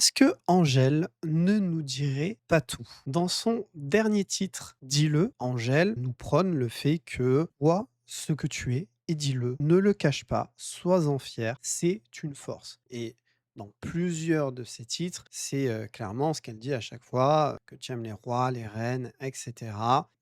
Est-ce que Angèle ne nous dirait pas tout? Dans son dernier titre, Dis-le, Angèle nous prône le fait que sois ce que tu es et dis-le. Ne le cache pas, sois-en fier, c'est une force. Et dans plusieurs de ses titres, c'est clairement ce qu'elle dit à chaque fois, que tu aimes les rois, les reines, etc.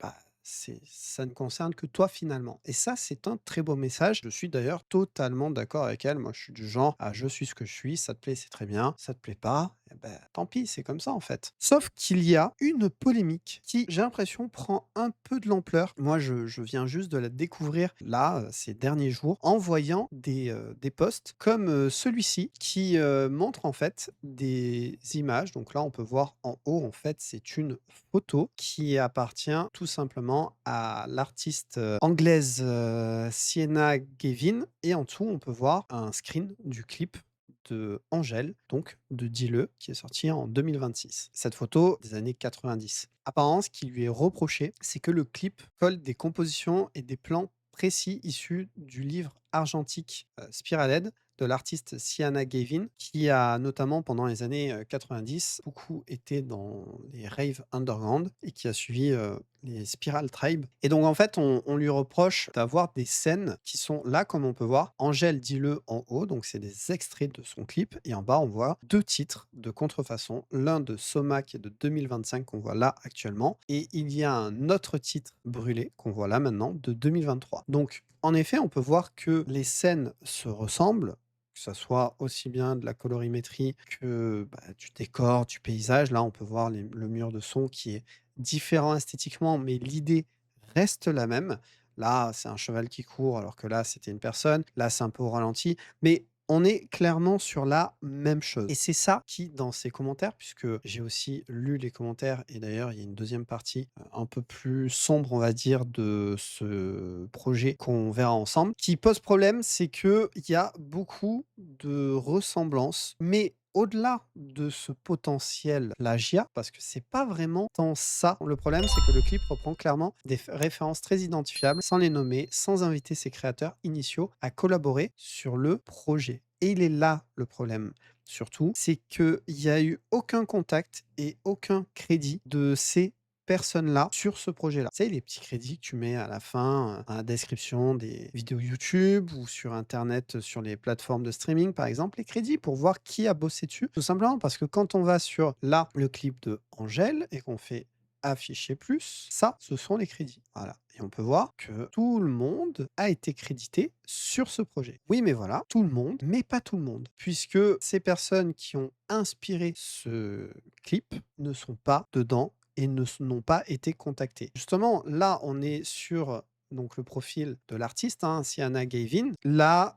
Bah, ça ne concerne que toi finalement. Et ça, c'est un très beau message. Je suis d'ailleurs totalement d'accord avec elle. Moi, je suis du genre, ah, je suis ce que je suis, ça te plaît, c'est très bien, ça te plaît pas, eh ben, tant pis, c'est comme ça en fait. Sauf qu'il y a une polémique qui, j'ai l'impression, prend un peu de l'ampleur. Moi, je viens juste de la découvrir là, ces derniers jours, en voyant des posts comme celui-ci qui montre en fait des images. Donc là, on peut voir en haut, en fait, c'est une photo qui appartient tout simplement à l'artiste anglaise Sienna Gavin. Et en dessous, on peut voir un screen du clip de Angèle, donc de Dis-le, qui est sorti en 2026. Cette photo des années 90. Apparemment, ce qui lui est reproché, c'est que le clip colle des compositions et des plans précis issus du livre argentique Spiraled de l'artiste Sienna Gavin, qui a notamment pendant les années 90 beaucoup été dans les raves underground et qui a suivi les Spiral Tribe. Et donc en fait, on lui reproche d'avoir des scènes qui sont là, comme on peut voir. Angèle, dis-le en haut, donc c'est des extraits de son clip. Et en bas, on voit deux titres de contrefaçon. L'un de Soma qui est de 2025 qu'on voit là actuellement. Et il y a un autre titre brûlé qu'on voit là maintenant de 2023. Donc en effet, on peut voir que les scènes se ressemblent, que ça soit aussi bien de la colorimétrie que du décor, du paysage. Là, on peut voir le mur de son qui est différent esthétiquement, mais l'idée reste la même. Là, c'est un cheval qui court, alors que là, c'était une personne. Là, c'est un peu au ralenti. Mais on est clairement sur la même chose. Et c'est ça qui, dans ces commentaires, puisque j'ai aussi lu les commentaires, et d'ailleurs, il y a une deuxième partie un peu plus sombre, on va dire, de ce projet qu'on verra ensemble, qui pose problème, c'est qu'il y a beaucoup de ressemblances, mais au-delà de ce potentiel plagiat, parce que c'est pas vraiment tant ça. Le problème, c'est que le clip reprend clairement des références très identifiables, sans les nommer, sans inviter ses créateurs initiaux à collaborer sur le projet. Et il est là le problème. Surtout, c'est qu'il n'y a eu aucun contact et aucun crédit de ces personnes-là sur ce projet-là. Tu sais, les petits crédits que tu mets à la fin, dans la description des vidéos YouTube ou sur internet, sur les plateformes de streaming, par exemple, les crédits pour voir qui a bossé dessus. Tout simplement parce que quand on va sur là, le clip de Angèle et qu'on fait afficher plus, ça, ce sont les crédits. Voilà. Et on peut voir que tout le monde a été crédité sur ce projet. Oui, mais voilà, tout le monde, mais pas tout le monde. Puisque ces personnes qui ont inspiré ce clip ne sont pas dedans et n'ont pas été contactés. Justement, là, on est sur donc le profil de l'artiste, hein, Sienna Gavin. Là,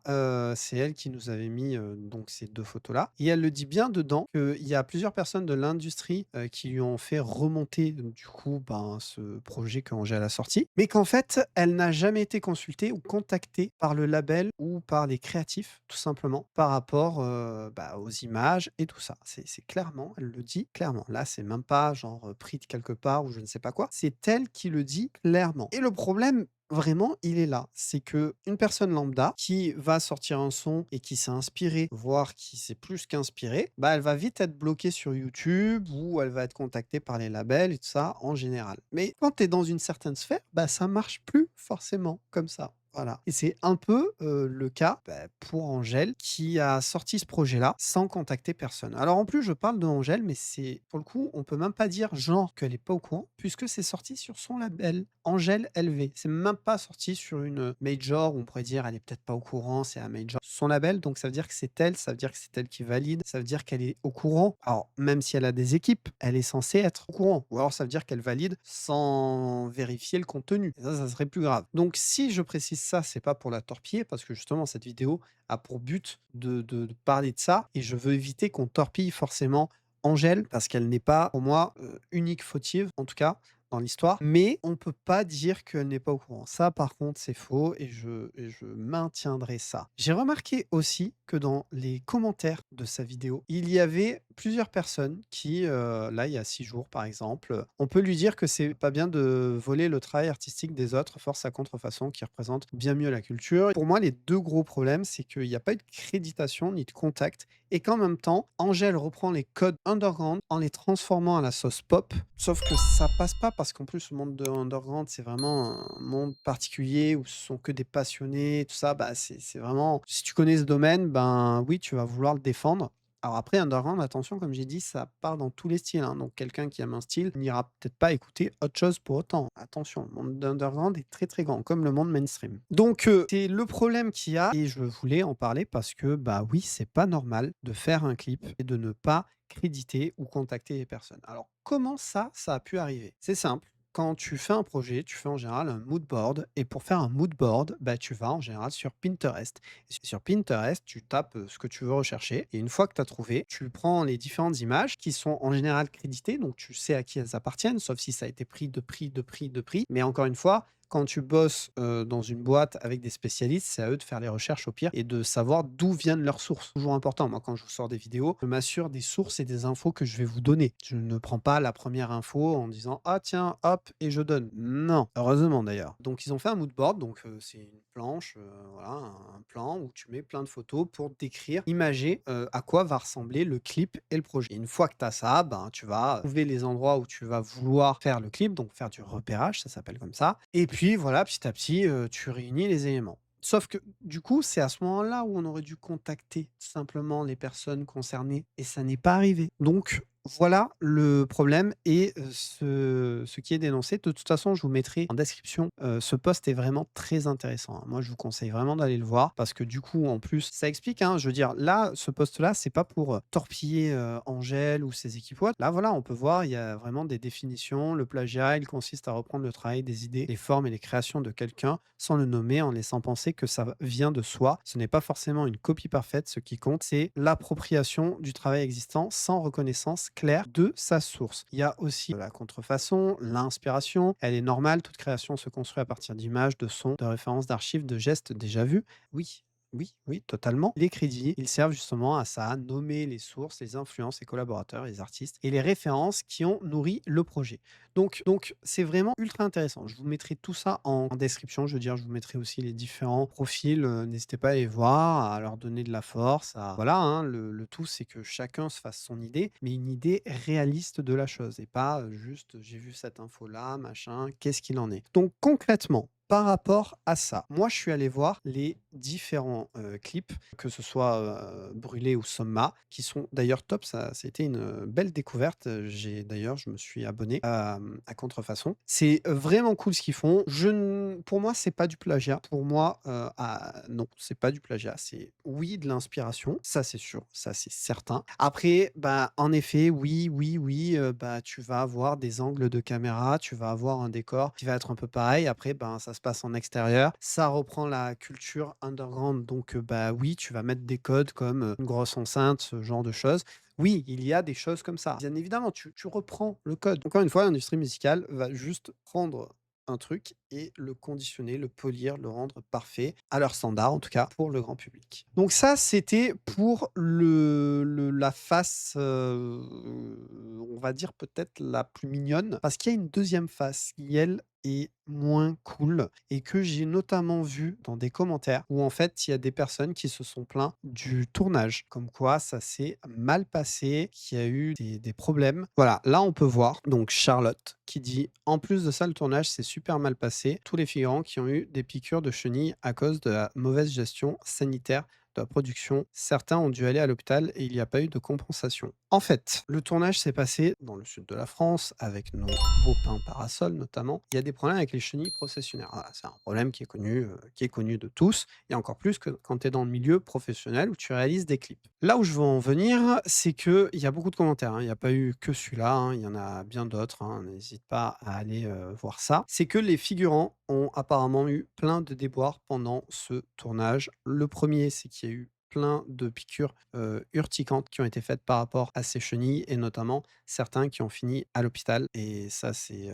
c'est elle qui nous avait mis donc ces 2 photos-là et elle le dit bien dedans qu'il y a plusieurs personnes de l'industrie, qui lui ont fait remonter du coup, ben, ce projet qu'Angèle a sorti, mais qu'en fait, elle n'a jamais été consultée ou contactée par le label ou par les créatifs, tout simplement, par rapport, aux images et tout ça. C'est clairement, elle le dit clairement. Là, c'est même pas genre, pris de quelque part ou je ne sais pas quoi. C'est elle qui le dit clairement et le problème, vraiment, il est là. C'est que une personne lambda qui va sortir un son et qui s'est inspiré, voire qui s'est plus qu'inspiré, bah, elle va vite être bloquée sur YouTube ou elle va être contactée par les labels et tout ça en général. Mais quand tu es dans une certaine sphère, bah, ça marche plus forcément comme ça. Voilà. Et c'est un peu le cas pour Angèle qui a sorti ce projet-là sans contacter personne. Alors en plus, je parle de Angèle, mais c'est pour le coup, on peut même pas dire genre qu'elle est pas au courant, puisque c'est sorti sur son label Angèle LV. C'est même pas sorti sur une major où on pourrait dire elle est peut-être pas au courant, c'est un major. Son label, donc ça veut dire que c'est elle, ça veut dire que c'est elle qui valide, ça veut dire qu'elle est au courant. Alors même si elle a des équipes, elle est censée être au courant. Ou alors ça veut dire qu'elle valide sans vérifier le contenu. Et ça serait plus grave. Donc si je précise ça, c'est pas pour la torpiller, parce que justement cette vidéo a pour but de parler de ça, et je veux éviter qu'on torpille forcément Angèle, parce qu'elle n'est pas, pour moi, unique fautive, en tout cas, dans l'histoire, mais on peut pas dire qu'elle n'est pas au courant. Ça, par contre, c'est faux et je maintiendrai ça. J'ai remarqué aussi que dans les commentaires de sa vidéo, il y avait plusieurs personnes qui, là, il y a 6 jours, par exemple, on peut lui dire que c'est pas bien de voler le travail artistique des autres, force à contrefaçon, qui représente bien mieux la culture. Pour moi, les 2 gros problèmes, c'est qu'il y a pas eu de créditation ni de contact et qu'en même temps, Angèle reprend les codes underground en les transformant à la sauce pop. Sauf que ça passe pas parce qu'en plus, le monde de underground, c'est vraiment un monde particulier où ce sont que des passionnés, tout ça. Bah, c'est vraiment si tu connais ce domaine, ben, oui, tu vas vouloir le défendre. Alors après, underground, attention, comme j'ai dit, ça part dans tous les styles, hein. Donc quelqu'un qui aime un style n'ira peut-être pas écouter autre chose pour autant. Attention, le monde d'underground est très très grand, comme le monde mainstream. Donc c'est le problème qu'il y a et je voulais en parler parce que bah oui, c'est pas normal de faire un clip et de ne pas créditer ou contacter les personnes. Alors comment ça a pu arriver? C'est simple. Quand tu fais un projet, tu fais en général un mood board et pour faire un mood board, bah, tu vas en général sur Pinterest. Sur Pinterest, tu tapes, ce que tu veux rechercher et une fois que tu as trouvé, tu prends les différentes images qui sont en général créditées, donc tu sais à qui elles appartiennent, sauf si ça a été pris de prix, de prix, de prix. Mais encore une fois, quand tu bosses, dans une boîte avec des spécialistes, c'est à eux de faire les recherches au pire et de savoir d'où viennent leurs sources. Toujours important, moi quand je vous sors des vidéos, je m'assure des sources et des infos que je vais vous donner. Je ne prends pas la première info en disant: «Ah tiens, hop et je donne». Non, heureusement d'ailleurs. Donc ils ont fait un mood board, donc c'est une planche, voilà, un plan où tu mets plein de photos pour décrire, imager, à quoi va ressembler le clip et le projet. Et une fois que tu as ça, ben, tu vas trouver les endroits où tu vas vouloir faire le clip, donc faire du repérage, ça s'appelle comme ça. Et puis voilà, petit à petit, tu réunis les éléments. Sauf que du coup, c'est à ce moment-là où on aurait dû contacter simplement les personnes concernées et ça n'est pas arrivé. Donc voilà le problème et ce qui est dénoncé. De toute façon, je vous mettrai en description, ce post est vraiment très intéressant, hein. Moi, je vous conseille vraiment d'aller le voir parce que du coup, en plus, ça explique, hein, je veux dire, là, ce post-là, c'est pas pour, torpiller, Angèle ou ses équipes ou autres. Là, voilà, on peut voir, il y a vraiment des définitions. Le plagiat, il consiste à reprendre le travail, des idées, les formes et les créations de quelqu'un sans le nommer, en laissant penser que ça vient de soi. Ce n'est pas forcément une copie parfaite, ce qui compte, c'est l'appropriation du travail existant sans reconnaissance claire de sa source. Il y a aussi la contrefaçon, l'inspiration. Elle est normale, toute création se construit à partir d'images, de sons, de références, d'archives, de gestes déjà vus. Oui. Oui, oui, totalement. Les crédits, ils servent justement à ça, à nommer les sources, les influences, les collaborateurs, les artistes et les références qui ont nourri le projet. Donc c'est vraiment ultra intéressant. Je vous mettrai tout ça en description. Je veux dire, je vous mettrai aussi les différents profils. N'hésitez pas à les voir, à leur donner de la force. Voilà, hein, le tout, c'est que chacun se fasse son idée, mais une idée réaliste de la chose et pas juste j'ai vu cette info-là, machin, qu'est-ce qu'il en est. Donc concrètement, par rapport à ça, moi je suis allé voir les différents clips, que ce soit Brûlé ou Somma, qui sont d'ailleurs top. Ça a été une belle découverte. D'ailleurs, je me suis abonné à Contrefaçon. C'est vraiment cool ce qu'ils font. Pour moi, c'est pas du plagiat. Pour moi, non, c'est pas du plagiat. C'est oui de l'inspiration, ça c'est sûr, ça c'est certain. Après, bah, en effet, oui, oui, oui, bah, tu vas avoir des angles de caméra, tu vas avoir un décor qui va être un peu pareil. Après, ben, ça se passe en extérieur. Ça reprend la culture underground, donc bah, oui, tu vas mettre des codes comme, une grosse enceinte, ce genre de choses. Oui, il y a des choses comme ça. Bien évidemment, tu reprends le code. Encore une fois, l'industrie musicale va juste prendre un truc et le conditionner, le polir, le rendre parfait, à leur standard en tout cas, pour le grand public. Donc ça, c'était pour la face, on va dire peut-être la plus mignonne, parce qu'il y a une deuxième face qui, elle, est moins cool et que j'ai notamment vu dans des commentaires où en fait, il y a des personnes qui se sont plaints du tournage, comme quoi ça s'est mal passé, qu'il y a eu des problèmes. Voilà, là on peut voir donc Charlotte qui dit: «En plus de ça, le tournage s'est super mal passé. Tous les figurants qui ont eu des piqûres de chenilles à cause de la mauvaise gestion sanitaire de la production. Certains ont dû aller à l'hôpital et il n'y a pas eu de compensation». En fait, le tournage s'est passé dans le sud de la France avec nos beaux pins parasols notamment. Il y a des problèmes avec les chenilles processionnaires. Voilà, c'est un problème qui est connu de tous et encore plus que quand tu es dans le milieu professionnel où tu réalises des clips. Là où je veux en venir, c'est qu'il y a beaucoup de commentaires, hein. Il n'y a pas eu que celui-là, hein, il y en a bien d'autres, hein. N'hésite pas à aller voir ça. C'est que les figurants ont apparemment eu plein de déboires pendant ce tournage. Le premier, c'est qu'il y a eu plein de piqûres urticantes qui ont été faites par rapport à ces chenilles et notamment certains qui ont fini à l'hôpital et ça c'est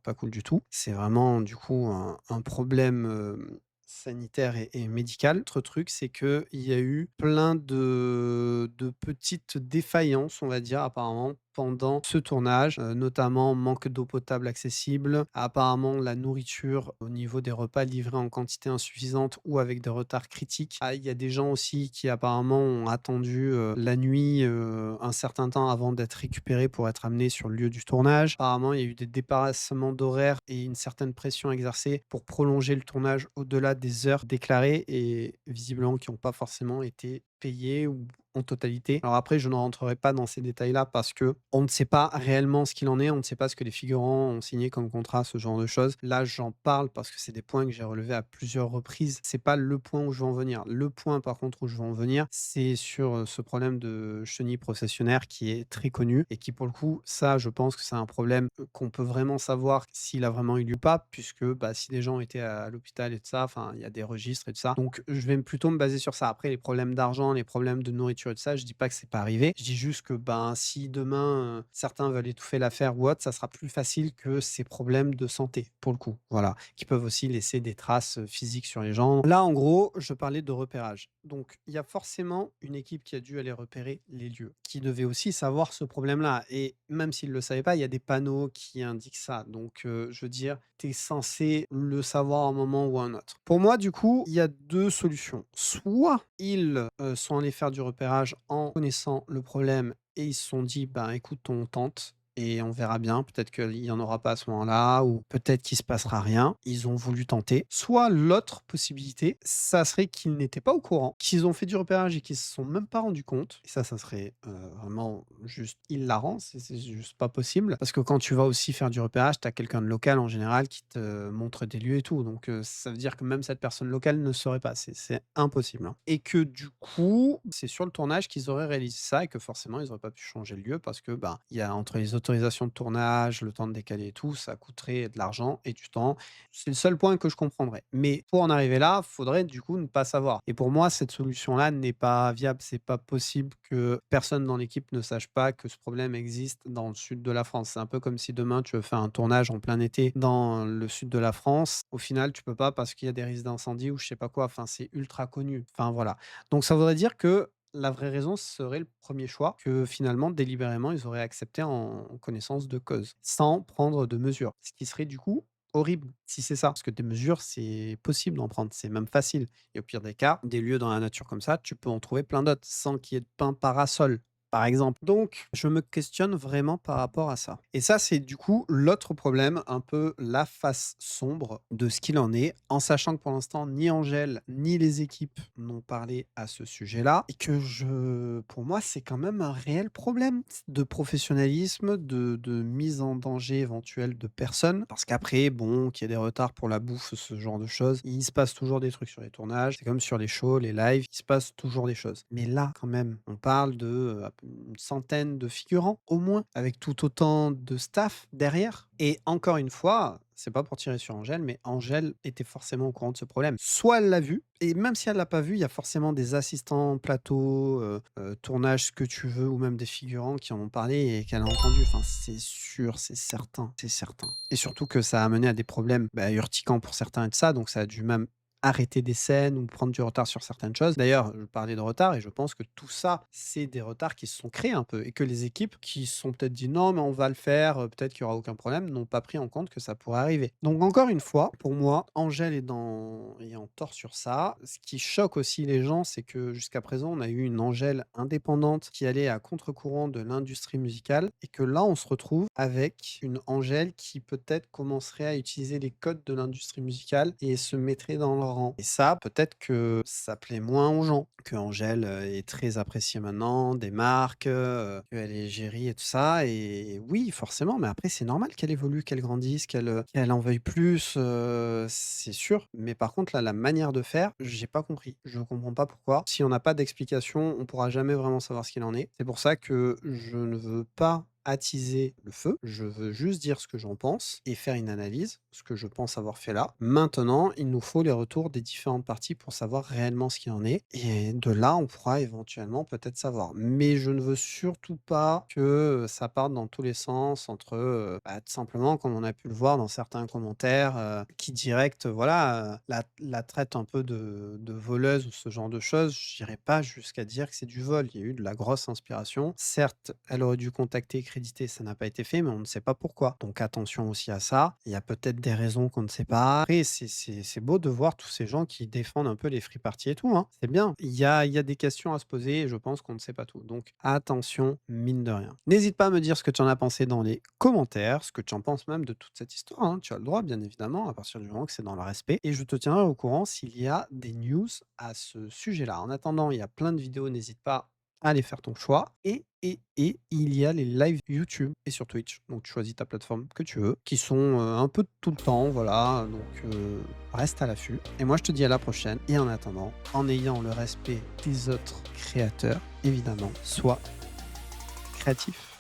pas cool du tout. C'est vraiment du coup un problème sanitaire et médical. Autre truc, c'est qu'il y a eu plein de petites défaillances, on va dire, apparemment, pendant ce tournage, notamment manque d'eau potable accessible, apparemment la nourriture au niveau des repas livrés en quantité insuffisante ou avec des retards critiques. Ah, il y a des gens aussi qui apparemment ont attendu, la nuit, un certain temps avant d'être récupérés pour être amenés sur le lieu du tournage. Apparemment, il y a eu des dépassements d'horaires et une certaine pression exercée pour prolonger le tournage au-delà des heures déclarées et visiblement qui n'ont pas forcément été payées ou en totalité. Alors après, je ne rentrerai pas dans ces détails-là parce que on ne sait pas réellement ce qu'il en est, on ne sait pas ce que les figurants ont signé comme contrat, ce genre de choses. Là, j'en parle parce que c'est des points que j'ai relevés à plusieurs reprises. C'est pas le point où je veux en venir. Le point, par contre, où je veux en venir, c'est sur ce problème de chenille processionnaire qui est très connu et qui, pour le coup, ça, je pense que c'est un problème qu'on peut vraiment savoir s'il a vraiment eu lieu ou pas, puisque bah, si des gens étaient à l'hôpital et tout ça, enfin, il y a des registres et tout ça. Donc, je vais plutôt me baser sur ça. Après, les problèmes d'argent, les problèmes de nourriture et tout ça, je dis pas que c'est pas arrivé. Je dis juste que ben, si demain, certains veulent étouffer l'affaire ou autre, ça sera plus facile que ces problèmes de santé, pour le coup. Voilà, qui peuvent aussi laisser des traces physiques sur les gens. Là, en gros, je parlais de repérage. Donc, il y a forcément une équipe qui a dû aller repérer les lieux, qui devait aussi savoir ce problème-là. Et même s'ils ne le savaient pas, il y a des panneaux qui indiquent ça. Donc, je veux dire, tu es censé le savoir à un moment ou à un autre. Pour moi, du coup, il y a 2 solutions. Soit ils, sont allés faire du repérage en connaissant le problème et ils se sont dit: «Ben, écoute, on tente et on verra bien, peut-être qu'il y en aura pas à ce moment-là ou peut-être qu'il se passera rien». Ils ont voulu tenter. Soit l'autre possibilité, ça serait qu'ils n'étaient pas au courant, qu'ils ont fait du repérage et qu'ils se sont même pas rendus compte et ça serait, vraiment juste hilarant, c'est juste pas possible. Parce que quand tu vas aussi faire du repérage, tu as quelqu'un de local en général qui te montre des lieux et tout, donc ça veut dire que même cette personne locale ne saurait pas, c'est impossible, hein. Et que du coup, c'est sur le tournage qu'ils auraient réalisé ça et que forcément ils auraient pas pu changer le lieu parce que, ben, il y a entre les autorisations de tournage, le temps de décaler et tout, ça coûterait de l'argent et du temps. C'est le seul point que je comprendrais. Mais pour en arriver là, faudrait du coup ne pas savoir. Et pour moi, cette solution-là n'est pas viable. C'est pas possible que personne dans l'équipe ne sache pas que ce problème existe dans le sud de la France. C'est un peu comme si demain tu veux faire un tournage en plein été dans le sud de la France. Au final, tu peux pas parce qu'il y a des risques d'incendie ou je sais pas quoi. Enfin, c'est ultra connu. Enfin, voilà. Donc ça voudrait dire que la vraie raison serait le premier choix, que finalement, délibérément, ils auraient accepté en connaissance de cause, sans prendre de mesures. Ce qui serait du coup horrible si c'est ça. Parce que des mesures, c'est possible d'en prendre, c'est même facile. Et au pire des cas, des lieux dans la nature comme ça, tu peux en trouver plein d'autres sans qu'il y ait de pain parasol, par exemple. Donc, je me questionne vraiment par rapport à ça. Et ça, c'est du coup l'autre problème, un peu la face sombre de ce qu'il en est, en sachant que pour l'instant, ni Angèle, ni les équipes n'ont parlé à ce sujet-là. Et que pour moi, c'est quand même un réel problème de professionnalisme, de mise en danger éventuelle de personnes. Parce qu'après, bon, qu'il y ait des retards pour la bouffe, ce genre de choses, il se passe toujours des trucs sur les tournages. C'est comme sur les shows, les lives, il se passe toujours des choses. Mais là, quand même, on parle de une centaine de figurants, au moins, avec tout autant de staff derrière. Et encore une fois, c'est pas pour tirer sur Angèle, mais Angèle était forcément au courant de ce problème. Soit elle l'a vu, et même si elle l'a pas vu, il y a forcément des assistants plateau, tournage, ce que tu veux, ou même des figurants qui en ont parlé et qu'elle a entendu. Enfin, c'est sûr, c'est certain, c'est certain. Et surtout que ça a mené à des problèmes bah, urticants pour certains et de ça, donc ça a dû même arrêter des scènes ou prendre du retard sur certaines choses. D'ailleurs, je parlais de retard et je pense que tout ça, c'est des retards qui se sont créés un peu et que les équipes qui se sont peut-être dit non, mais on va le faire, peut-être qu'il y aura aucun problème, n'ont pas pris en compte que ça pourrait arriver. Donc encore une fois, pour moi, Angèle est en tort sur ça. Ce qui choque aussi les gens, c'est que jusqu'à présent, on a eu une Angèle indépendante qui allait à contre-courant de l'industrie musicale et que là, on se retrouve avec une Angèle qui peut-être commencerait à utiliser les codes de l'industrie musicale et se mettrait dans le rang. Et ça, peut-être que ça plaît moins aux gens, que Angèle, est très appréciée maintenant, des marques, qu'elle est gérée et tout ça et oui, forcément, mais après c'est normal qu'elle évolue, qu'elle grandisse, qu'elle en veuille plus, c'est sûr. Mais par contre là, la manière de faire, j'ai pas compris. Je comprends pas pourquoi. Si on n'a pas d'explication, on pourra jamais vraiment savoir ce qu'il en est. C'est pour ça que je ne veux pas attiser le feu, je veux juste dire ce que j'en pense et faire une analyse, ce que je pense avoir fait là. Maintenant, il nous faut les retours des différentes parties pour savoir réellement ce qu'il en est et de là, on pourra éventuellement peut-être savoir. Mais je ne veux surtout pas que, ça parte dans tous les sens entre, bah, tout simplement comme on a pu le voir dans certains commentaires, qui direct, voilà, la traitent un peu de voleuse ou ce genre de choses. J'irai pas jusqu'à dire que c'est du vol. Il y a eu de la grosse inspiration. Certes, elle aurait dû contacter crédité, ça n'a pas été fait, mais on ne sait pas pourquoi. Donc attention aussi à ça. Il y a peut-être des raisons qu'on ne sait pas. Après, c'est beau de voir tous ces gens qui défendent un peu les free parties et tout, hein. C'est bien. Il y a des questions à se poser et je pense qu'on ne sait pas tout. Donc attention, mine de rien. N'hésite pas à me dire ce que tu en as pensé dans les commentaires, ce que tu en penses même de toute cette histoire, hein. Tu as le droit, bien évidemment, à partir du moment que c'est dans le respect. Et je te tiendrai au courant s'il y a des news à ce sujet-là. En attendant, il y a plein de vidéos, n'hésite pas à aller faire ton choix. Et il y a les lives YouTube et sur Twitch. Donc tu choisis ta plateforme que tu veux, qui sont un peu tout le temps, voilà. Donc reste à l'affût. Et moi je te dis à la prochaine. Et en attendant, en ayant le respect des autres créateurs, évidemment, sois créatif.